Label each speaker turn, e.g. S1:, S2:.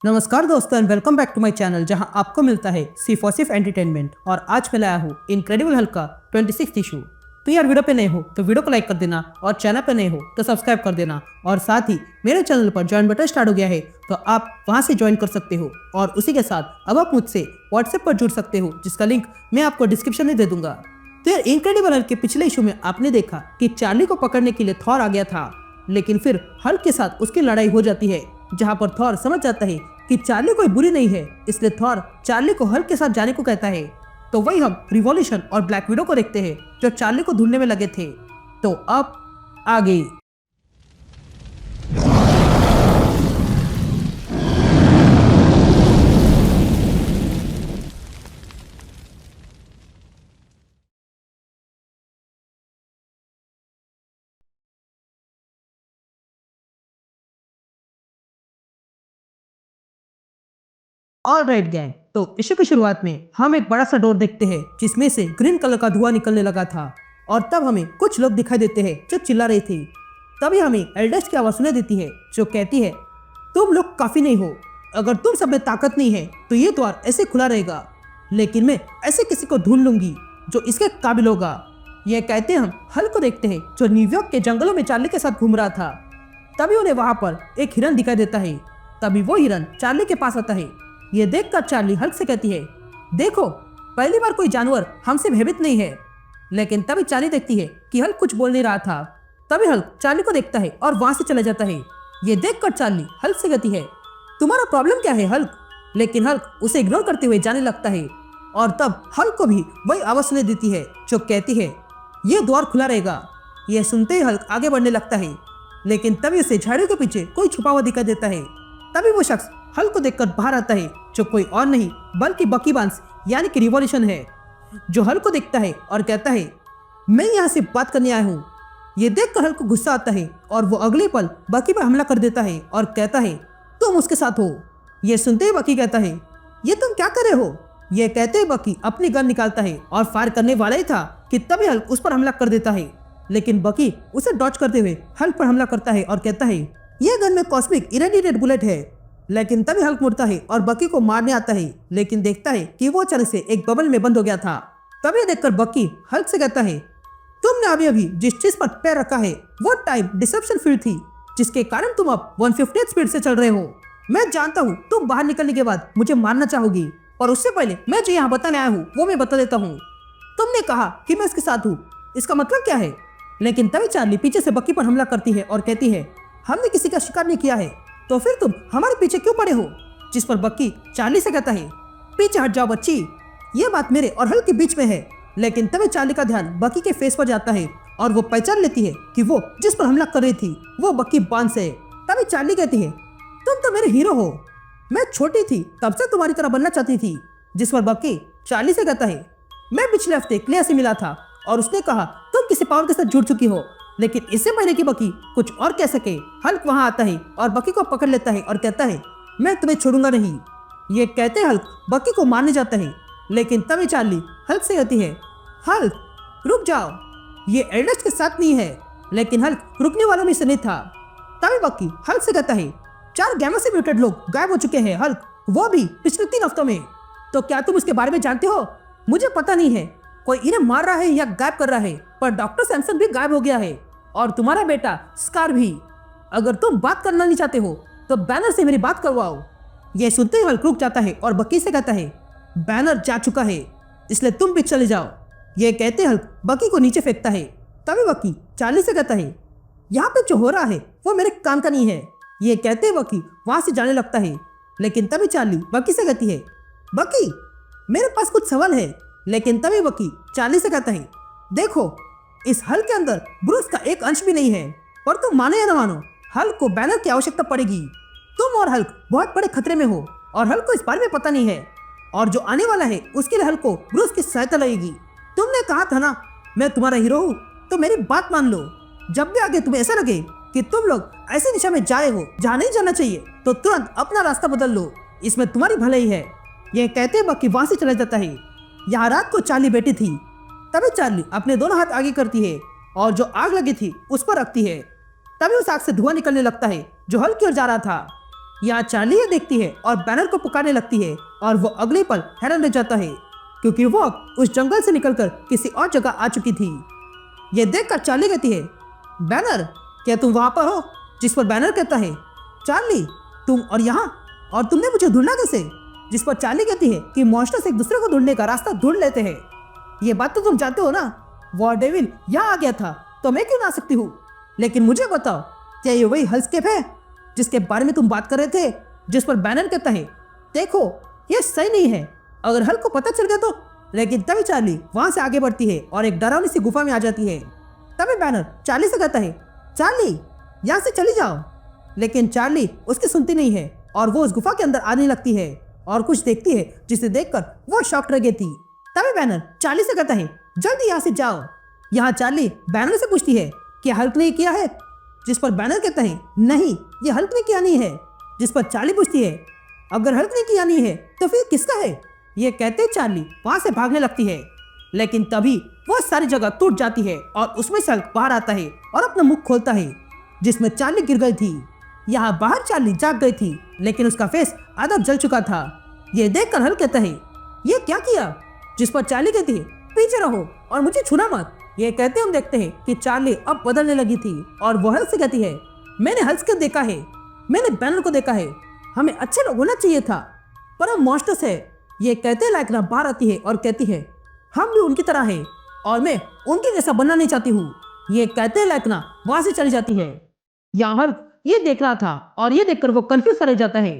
S1: नमस्कार दोस्तों and welcome back to my channel जहां आपको मिलता है सिर्फ और सिर्फ एंटरटेनमेंट। और आज मैं लाया हूँ इनक्रेडिबल हल्क का 26th इशू। तो यार वीडियो पे नए हो तो वीडियो को लाइक कर देना और चैनल पे नए हो तो सब्सक्राइब कर देना। और साथ ही मेरे चैनल पर ज्वाइन बटन स्टार्ट हो गया है तो आप वहां से ज्वाइन कर सकते हो। और उसी के साथ अब आप मुझसे व्हाट्सएप पर जुड़ सकते हो जिसका लिंक मैं आपको डिस्क्रिप्शन में दे दूंगा। तो यार इनक्रेडिबल हल्क के पिछले इशू में आपने देखा कि चार्ली को पकड़ने के लिए थॉर आ गया था, लेकिन फिर हल्क के साथ उसकी लड़ाई हो जाती है जहां पर थॉर समझ जाता है कि चार्ली कोई बुरी नहीं है, इसलिए थॉर चार्ली को हल्क के साथ जाने को कहता है। तो वही हम रिवॉल्यूशन और ब्लैक विडो को देखते हैं जो चार्ली को ढूंढने में लगे थे। तो अब आगे ऑलराइट गैंग, तो इशू की शुरुआत में हम एक बड़ा सा डोर देखते हैं जिसमें से ग्रीन कलर का धुआं निकलने लगा था। और तब हमें कुछ लोग दिखाई देते हैं जो चिल्ला रहे थे। तभी हमें एल्डर्स की आवाज सुनाई देती है जो कहती है, तुम लोग काफी नहीं हो, अगर तुम सब में ताकत नहीं है तो ये द्वार ऐसे खुला रहेगा, लेकिन मैं ऐसे किसी को ढूंढ लूंगी जो इसके काबिल होगा। यह कहते हम हल्क को देखते हैं जो न्यूयॉर्क के जंगलों में चार्ली के साथ घूम रहा था। तभी उन्हें वहां पर एक हिरन दिखाई देता है। तभी वो हिरन चार्ली के पास आता है। ये देखकर चार्ली हल्क से कहती है, देखो पहली बार कोई जानवर हमसे भयभीत नहीं है। लेकिन तभी चार्ली देखती है कि हल्क कुछ बोल नहीं रहा था। तभी हल्क चार्ली को देखता है और वहां से चला जाता है। ये देखकर चार्ली हल्क से कहती है, तुम्हारा प्रॉब्लम क्या है हल्क? लेकिन हल्क उसे इग्नोर करते हुए जाने लगता है। और तब हल्क को भी वही आवाज सुनाई देती है जो कहती है, ये द्वार खुला रहेगा। यह सुनते ही हल्क आगे बढ़ने लगता है, लेकिन तभी उसे झाड़ियों के पीछे कोई छुपा हुआ दिखाई देता है। तभी वो शख्स हल्क को देखकर बाहर आता है जो कोई और नहीं बल्कि बकी बार्न्स यानी कि रिवॉल्यूशन है, जो हल्क को देखता है और कहता है, मैं यहाँ से बात करने आया हूँ। ये देखकर हल्क को गुस्सा आता है और वो अगले पल बकी पर हमला कर देता है और कहता है, तुम उसके साथ हो। ये सुनते ही बकी कहता है, ये तुम क्या कर रहे हो? ये कहते ही बकी अपनी गन निकालता है और फायर करने वाला ही था कि तभी हल्क उस पर हमला कर देता है। लेकिन बकी उसे डॉज करते हुए हल्क पर हमला करता है और कहता है, यह गन में कॉस्मिक इरेडिएटेड बुलेट है। लेकिन तभी हल्क मुड़ता है और बकी को मारने आता है, लेकिन देखता है कि वो अचानक से एक बबल में बंद हो गया था। तभी देखकर बकी हल्क से कहता है, तुमने अभी अभी जिस चीज पर पैर रखा है वो टाइम डिसेप्शन फील्ड थी, जिसके कारण तुम अब 150 स्पीड से चल रहे हो। मैं जानता हूँ तुम बाहर निकलने के बाद मुझे मारना चाहोगी, और उससे पहले मैं जो यहाँ बताने आया हूँ वो मैं बता देता हूँ। तुमने कहा कि मैं इसके साथ हूँ, इसका मतलब क्या है? लेकिन तभी चार्ली पीछे से बकी पर हमला करती है और कहती है, हमने किसी का शिकार नहीं किया है, तो फिर तुम हमारे पीछे क्यों पड़े हो? जिस पर बक्की चार्ली से कहता है, पीछे हट जाओ बच्ची, ये बात मेरे और हल्क के बीच में है। लेकिन तभी चार्ली का ध्यान बक्की के फेस पर जाता है और वो पहचान लेती है कि वो जिस पर हमला कर रही थी वो बक्की बार्न्स है। तभी चार्ली कहती है, तुम तो मेरे हीरो हो, मैं छोटी थी तब से तुम्हारी तरह बनना चाहती थी। जिस पर बक्की चार्ली से कहता है, मैं पिछले हफ्ते क्लेयर से मिला था और उसने कहा तुम किसी पावर के साथ जुड़ चुकी हो। लेकिन इससे पहले कि बकी कुछ और कह सके हल्क वहां आता है और बकी को पकड़ लेता है और कहता है, मैं तुम्हें छोड़ूंगा नहीं। ये कहते हल्क बकी को मारने जाता है, लेकिन तभी चार्ली हल्क से कहती है, हल्क रुक जाओ, ये एल्डर्स के साथ नहीं है। लेकिन हल्क रुकने वालों में से नहीं था। तभी बकी हल्क से कहता है, 4 गैमा से म्यूटेड लोग गायब हो चुके हैं हल्क, वो भी पिछले 3 हफ्तों में। तो क्या तुम उसके बारे में जानते हो? मुझे पता नहीं है, कोई इन्हें मार रहा है या गायब कर रहा है, पर डॉक्टर सैमसन भी गायब हो गया है और तुम्हारा बेटा स्कार भी। अगर तुम बात करना नहीं चाहते हो तो बैनर से मेरी बात करवाओ। यह सुनते ही हल्क रुक जाता है और बकी से कहता है, बैनर जा चुका है, इसलिए तुम भी चले जाओ। यह कहते हल्क बकी को नीचे फेंकता है। तभी बकी चार्ली से कहता है, यहाँ पे जो हो रहा है वो मेरे काम का नहीं है। यह कहते बकी वहां से जाने लगता है। लेकिन तभी चार्ली बकी से कहती है, बकी मेरे पास कुछ सवाल है। लेकिन तभी बकी चार्ली से कहता है, देखो इस हल्क के अंदर ब्रूस का एक अंश भी नहीं है, पर तुम मानो या ना मानो हल्क को बैनर की आवश्यकता पड़ेगी। तुम और हल्क बहुत बड़े खतरे में हो और हल्क को इस बारे में पता नहीं है, और जो आने वाला है उसके लिए हल्क को ब्रूस की सहायता लगेगी। तुमने कहा था ना मैं तुम्हारा हीरो हूँ, तो मेरी बात मान लो। जब भी आगे तुम्हें ऐसा लगे कि तुम लोग ऐसी दिशा में जा रहे हो जहाँ नहीं जाना चाहिए तो तुरंत अपना रास्ता बदल लो, इसमें तुम्हारी भलाई है। यह कहते बकी वहां से चला जाता है। यहाँ रात को चार्ली बैठी थी। तभी चार्ली अपने दोनों हाथ आगे करती है और जो आग लगी थी उस पर रखती है। तभी उस आग से धुआं निकलने लगता है जो हल्क की ओर जा रहा था। यहाँ चार्ली ये देखती है और बैनर को पुकारने लगती है और वो अगले पल हैरान रह जाता है क्योंकि वो उस जंगल से निकलकर किसी और जगह आ चुकी थी। ये देखकर चार्ली कहती है, बैनर, क्या तुम वहां पर हो? जिस पर बैनर कहता है, चार्ली तुम और यहाँ, और तुमने मुझे ढूंढना कैसे? जिस पर चार्ली कहती है कि मॉन्स्टर्स एक दूसरे को ढूंढने का रास्ता ढूंढ लेते हैं। ये बात तो तुम जानते हो ना, वॉर डेविल यहाँ आ गया था तो मैं क्यों ना आ सकती हूँ? लेकिन मुझे बताओ, क्या ये वही हल्स्केप है जिसके बारे में तुम बात कर रहे थे? जिस पर बैनर कहता है, देखो ये सही नहीं है, अगर हल्क को पता चल गया तो। लेकिन तभी चार्ली वहां से आगे बढ़ती है और एक डरावनी सी गुफा में आ जाती है। तभी बैनर चार्ली से कहता है, चार्ली यहाँ से चली जाओ। लेकिन चार्ली उसकी सुनती नहीं है और वो उस गुफा के अंदर आने लगती है और कुछ देखती है जिसे देखकर वो शॉक्ड रह गई थी। तभी बैनर चार्ली से कहता है, जल्दी यहाँ से जाओ। यहाँ चार्ली बैनर से पूछती है कि हल्क ने किया है? जिस पर बैनर कहता है, नहीं ये हल्क ने किया नहीं है। जिस पर चार्ली पूछती है, अगर हल्क ने किया नहीं है तो फिर किसका है? ये कहते चार्ली वहां से भागने लगती है। लेकिन तभी वो सारी जगह टूट जाती है और उसमें से हल्क बाहर आता है और अपना मुख खोलता है जिसमें चार्ली गिर गई थी। यहाँ बाहर चार्ली जाग गई थी लेकिन उसका फेस आधा जल चुका था। ये देखकर हल्क कहता है, ये क्या किया? जिस पर चार्ली कहती है, पीछे रहो और मुझे छूना मत। ये कहते हम देखते हैं कि चार्ली अब बदलने लगी थी और वो हल्क से कहती है, मैंने हल्क को देखा है, मैंने बैनर को देखा है, हमें अच्छे लोग होना चाहिए था पर हम मॉन्स्टर्स है। ये कहते लाइकना बाहर आती है और कहती है, हम भी उनकी तरह है और मैं उनके जैसा बनना नहीं चाहती हूँ। ये कहते लाइकना वहां से चली जाती है। यहाँ हल्क ये देख रहा था और ये देखकर वो कंफ्यूज रह जाता है